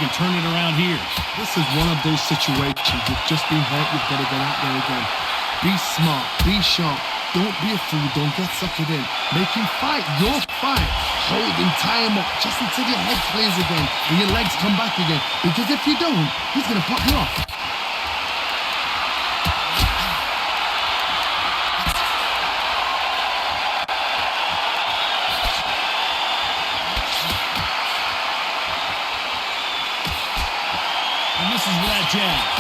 can turn it around here. This is one of those situations. You've just been hurt. You've got to get out there again. Be smart. Be sharp. Don't be a fool. Don't get suckered in. Make him fight your fight. Hold him, tie him up just until your head clears again and your legs come back again. Because if you don't, he's going to pop you off. And misses with that jab.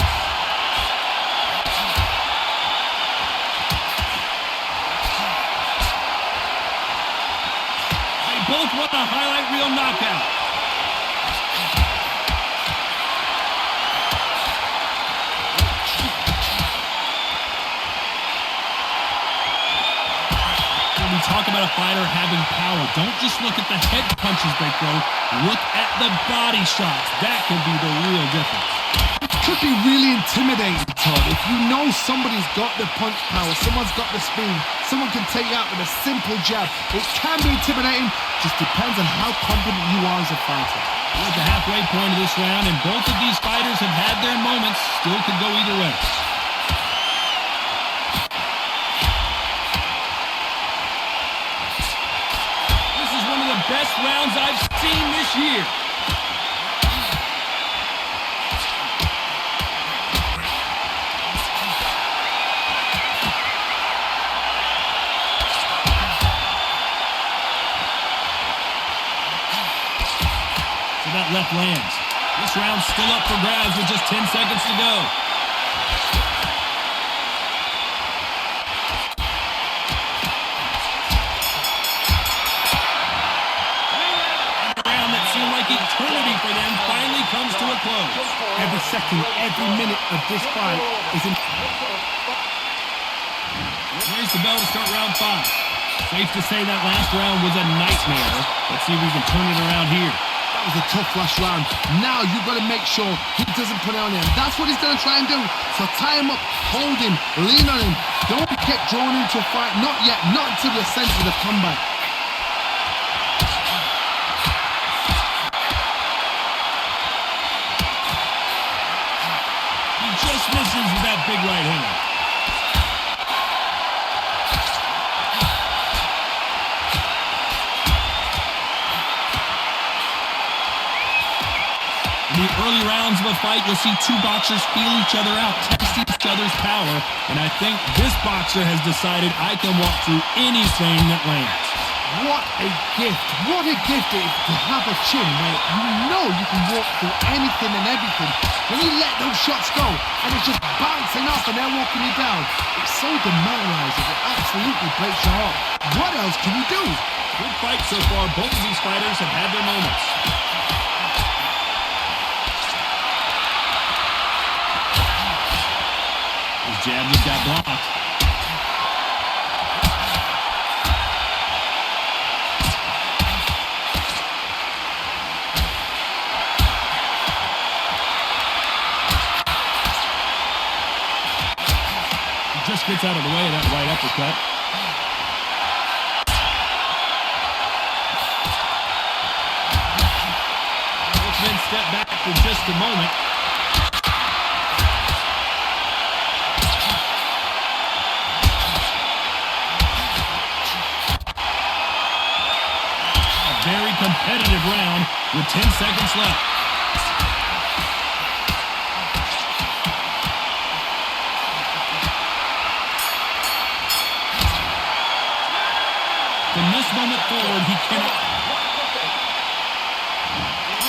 Both want a highlight reel knockout. When we talk about a fighter having power, don't just look at the head punches they throw. Look at the body shots. That can be the real difference. It could be really intimidating, Todd. If you know somebody's got the punch power, someone's got the speed, someone can take you out with a simple jab. It can be intimidating. Just depends on how confident you are as a fighter. We're at the halfway point of this round, and both of these fighters have had their moments. Still could go either way. This is one of the best rounds I've seen this year. That left lands. This round's still up for grabs with just 10 seconds to go. A round that seemed like eternity for them finally comes to a close. Every second, every minute of this fight is in. There's the bell to start round 5. Safe to say that last round was a nightmare. Let's see if we can turn it around here. That was a tough last round. Now you've got to make sure he doesn't put it on him. That's what he's going to try and do. So tie him up, hold him, lean on him. Don't get drawn into a fight. Not yet. Not until you're senses the comeback. He just misses with that big right hand. In the early rounds of a fight, you'll see two boxers feel each other out, test each other's power, and I think this boxer has decided I can walk through anything that lands. What a gift. What a gift it is to have a chin where you know you can walk through anything and everything. When you let those shots go and it's just bouncing off and they're walking you down, it's so demoralizing. It absolutely breaks your heart. What else can you do? Good fight so far. Both of these fighters have had their moments. His jab just got blocked. Just gets out of the way of that right uppercut. Both men step back for just a moment. A very competitive round with 10 seconds left. From this moment forward, he cannot.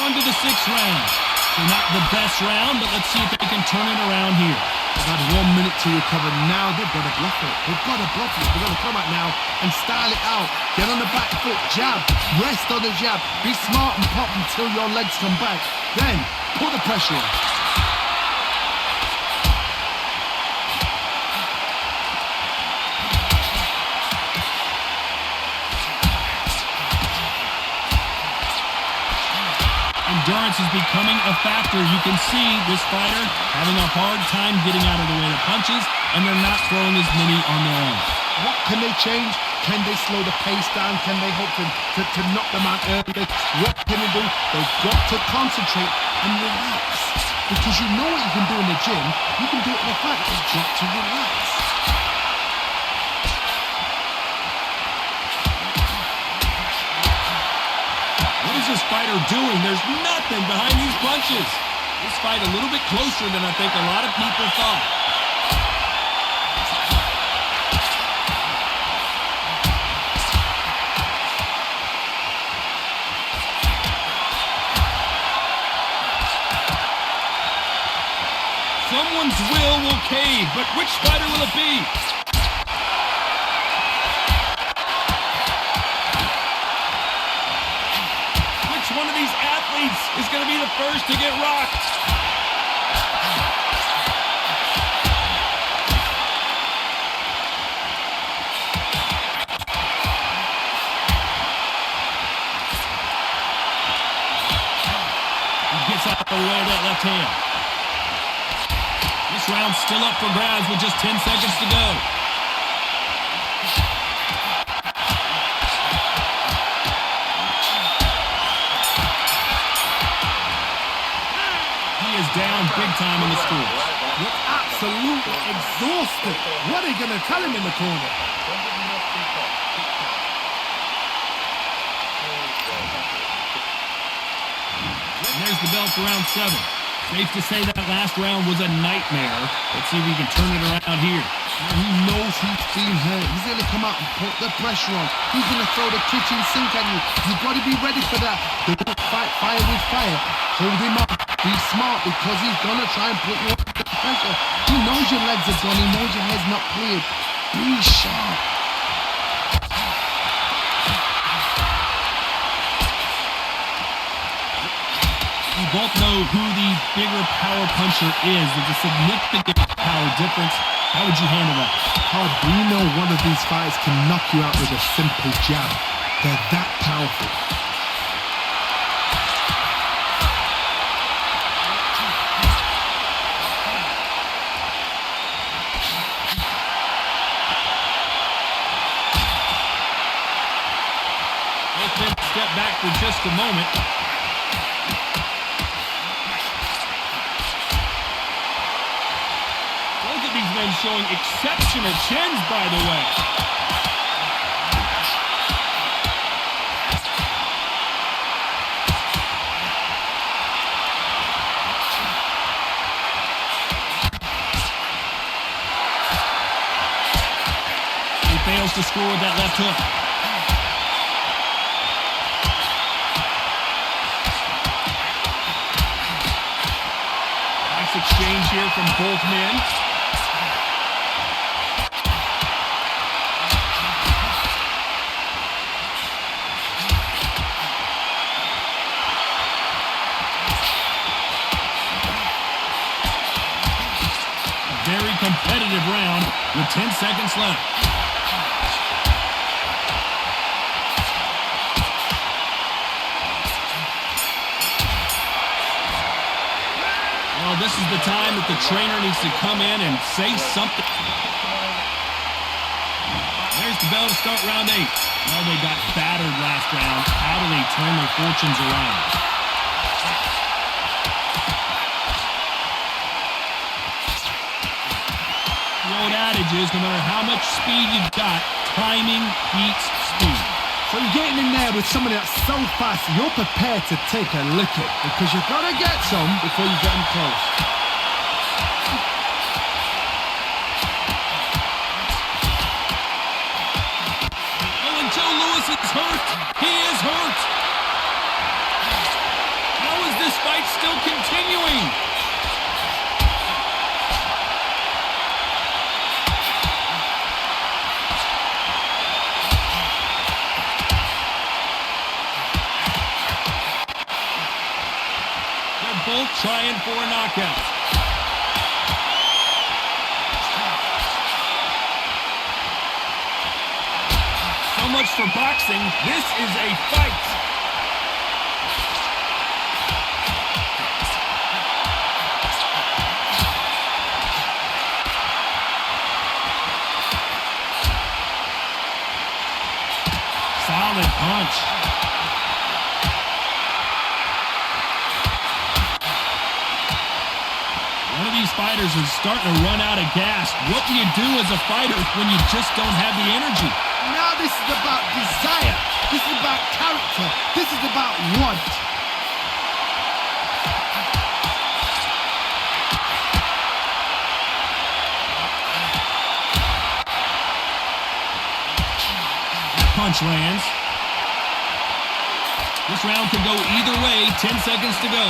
On to the 6th round. So not the best round, but let's see if they can turn it around here. They've had 1 minute to recover. Now they've got to bluff it. They've got to bluff it. They've got to come out now and style it out. Get on the back foot, jab, rest on the jab. Be smart and pop until your legs come back. Then put the pressure on. Endurance is becoming a factor. You can see this fighter having a hard time getting out of the way of punches, and they're not throwing as many on their own. What can they change? Can they slow the pace down? Can they hope to knock them out early? What can they do? They've got to concentrate and relax. Because you know what you can do in the gym, you can do it in the fight. You've got to relax. What is this fighter doing? There's nothing behind these punches. This fight a little bit closer than I think a lot of people thought. Someone's will cave, but which fighter will it be? Which one of these athletes is going to be the first to get rocked? He gets out of the way of that left hand. This round's still up for grabs with just 10 seconds to go. He is down big time in the score. Look absolutely exhausted. What are you going to tell him in the corner? And there's the bell for round 7. Safe to say that last round was a nightmare. Let's see if we can turn it around here. He knows he's been hurt. He's going to come out and put the pressure on. He's going to throw the kitchen sink at you. You've got to be ready for that. Don't fight fire with fire. Hold him up. Be smart because he's going to try and put you under pressure. He knows your legs are gone. He knows your head's not cleared. Be sharp. We both know who the bigger power puncher is. There's a significant power difference. How would you handle that? We know one of these fighters can knock you out with a simple jab. They're that powerful. Both men step back for just a moment. These men showing exceptional chins, by the way. He fails to score with that left hook. Nice exchange here from both men. Very competitive round with 10 seconds left. Well, this is the time that the trainer needs to come in and say something. There's the bell to start round 8. Well, they got battered last round. How do they turn their fortunes around? The old adage is no matter how much speed you've got, timing beats speed. So you're getting in there with somebody that's so fast, you're prepared to take a licking because you've got to get some before you get them close. Oh, and Joe Louis is hurt. He is hurt. How is this fight still continuing? Both trying for a knockout. So much for boxing. This is a fight. fighters are starting to run out of gas. What do you do as a fighter when you just don't have the energy? Now this is about desire. This is about character. This is about want. Punch lands. This round could go either way. 10 seconds to go.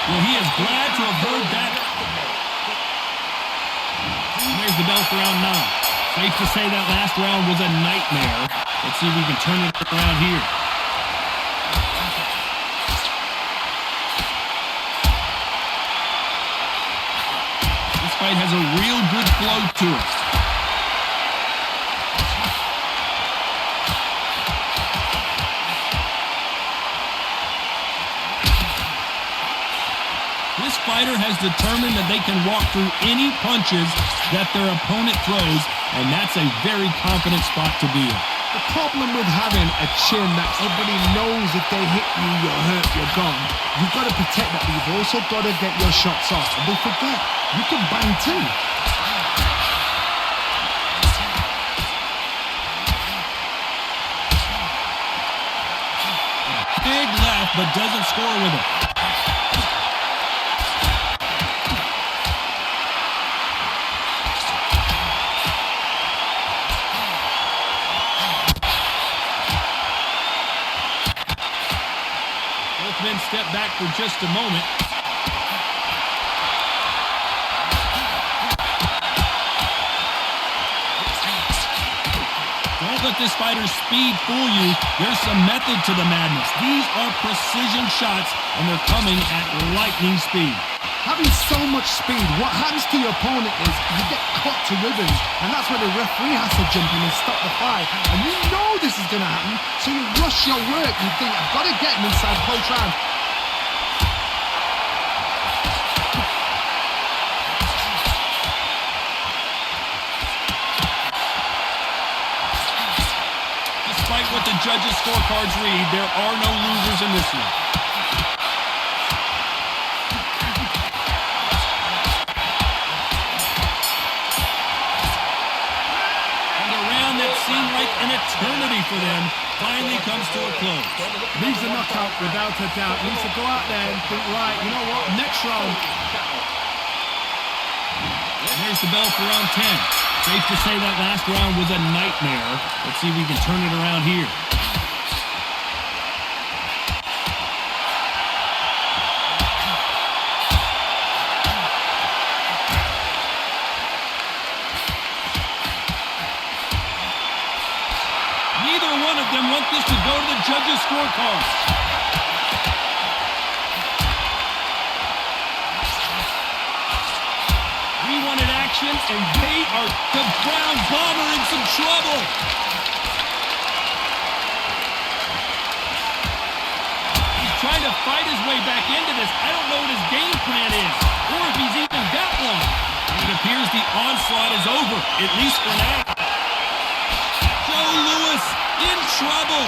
Well, he is glad to have heard that. There's the bell for round 9. Safe to say that last round was a nightmare. Let's see if we can turn it around here. This fight has a real good flow to it. This fighter has determined that they can walk through any punches that their opponent throws, and that's a very confident spot to be in. The problem with having a chin that everybody knows if they hit you, you're hurt, you're gone. You've got to protect that, but you've also got to get your shots off. And don't forget, you can bang too. Big left, but doesn't score with it. Both men step back for just a moment. Don't let this fighter's speed fool you. There's some method to the madness. These are precision shots, and they're coming at lightning speed. Having so much speed, what happens to your opponent is you get cut to ribbons, and that's where the referee has to jump in and stop the fight. And you know this is going to happen, so you rush your work. You think, I've got to get him inside close round. Despite what the judges' scorecards read, there are no losers in this one. Seemed like an eternity for them finally comes to a close. Leaves a knockout without a doubt. Needs to go out there and think, right, you know what, next round. There's the bell for round 10. Safe to say that last round was a nightmare. Let's see if we can turn it around here. Neither one of them want this to go to the judges' scorecards. We wanted action, and they are the Brown Bomber in some trouble. He's trying to fight his way back into this. I don't know what his game plan is, or if he's even got one. It appears the onslaught is over, at least for now. Joe Lewis in trouble.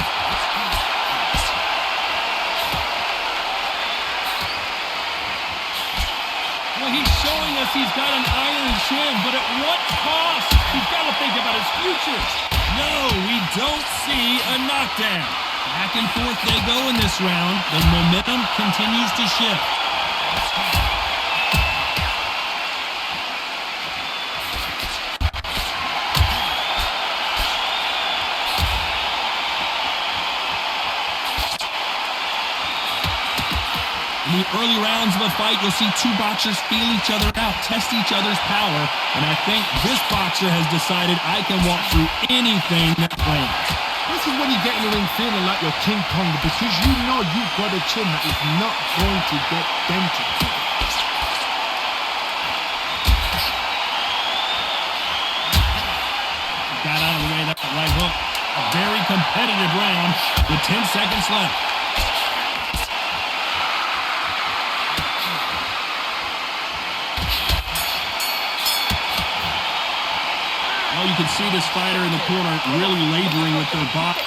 Well, he's showing us he's got an iron chin, but at what cost? He's got to think about his future. No, we don't see a knockdown. Back and forth they go in this round. The momentum continues to shift. In the early rounds of a fight, you'll see two boxers feel each other out, test each other's power, and I think this boxer has decided I can walk through anything that lands. This is when you get in the ring feeling like you're King Kong, because you know you've got a chin that is not going to get dented. Got out of the way of that right hook. A very competitive round with 10 seconds left. Well, you can see this fighter in the corner really laboring with their body.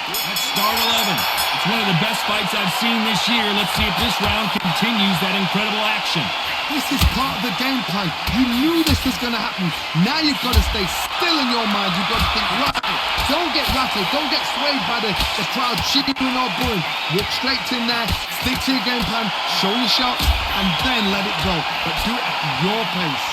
That's start 11. It's one of the best fights I've seen this year. Let's see if this round continues that incredible action. This is part of the game plan. You knew this was going to happen. Now you've got to stay still in your mind. You've got to think, right, don't get rattled. Don't get swayed by the crowd cheering or booing. Walk straight in there. Stick to your game plan. Show your shots. And then let it go. But do it at your pace.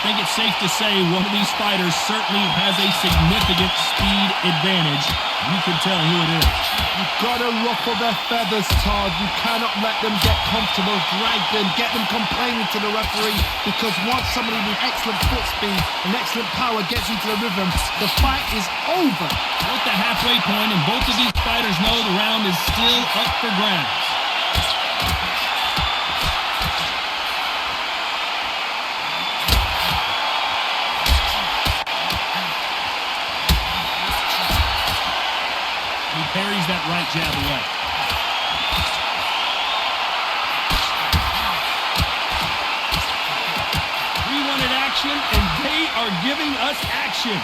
I think it's safe to say one of these fighters certainly has a significant speed advantage. You can tell who it is. You've got to ruffle their feathers, Todd. You cannot let them get comfortable, drag them, get them complaining to the referee, because once somebody with excellent foot speed and excellent power gets into the rhythm, the fight is over. We're at the halfway point, and both of these fighters know the round is still up for grabs. Parries that right jab away. We wanted action, and they are giving us action.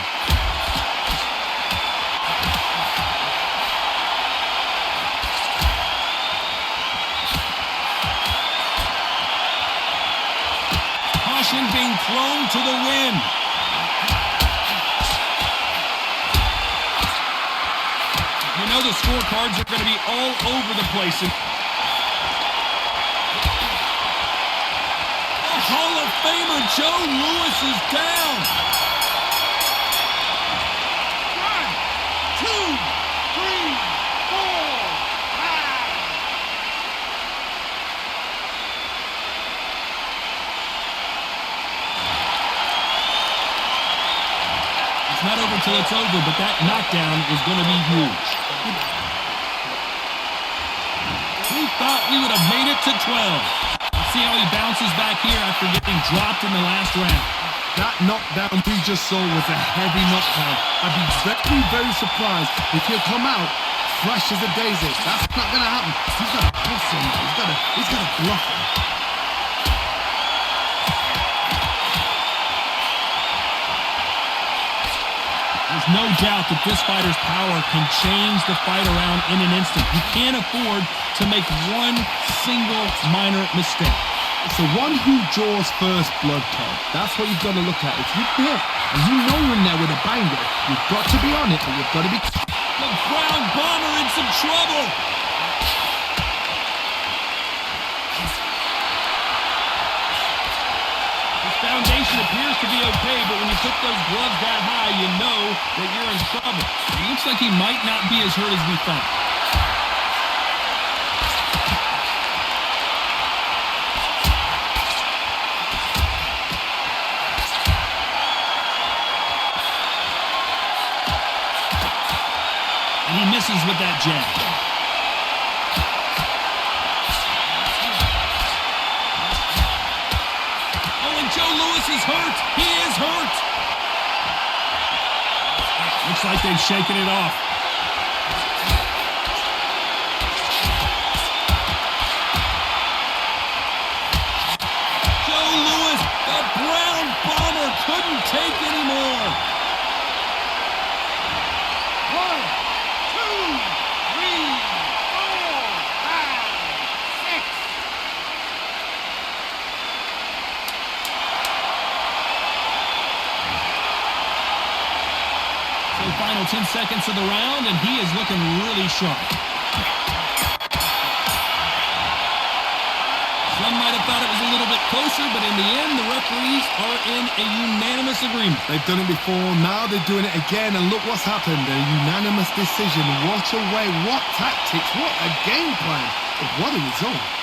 Caution being thrown to the wind. You know the scorecards are going to be all over the place. Hall of Famer Joe Joyce is down. 1, 2, 3, 4, 5. It's not over till it's over, but that knockdown is going to be huge. We thought we would have made it to 12. Let's see how he bounces back here after getting dropped in the last round. That knockdown we just saw was a heavy knockdown. I'd be very, very surprised if he'll come out fresh as a daisy. That's not going to happen. He's got to push him. He's got to bluff him. There's no doubt that this fighter's power can change the fight around in an instant. You can't afford to make one single minor mistake. It's the one who draws first blood, Todd. That's what you've got to look at. If you hit and you know you're in there with a banger, you've got to be on it, but you've got to be... The ground bomber in some trouble. Foundation appears to be okay, but when you put those gloves that high, you know that you're in trouble. It looks like he might not be as hurt as we thought. And he misses with that jab. Joe Joyce is hurt. He is hurt. Looks like they've shaken it off. Joe Joyce, the brown bomber, couldn't take anymore. 1, 2, 3, 4, 5, 6. Final 10 seconds of the round, and he is looking really sharp. Some might have thought it was a little bit closer, but in the end, the referees are in a unanimous agreement. They've done it before, now they're doing it again, and look what's happened. A unanimous decision. What a way, what tactics, what a game plan. What a result.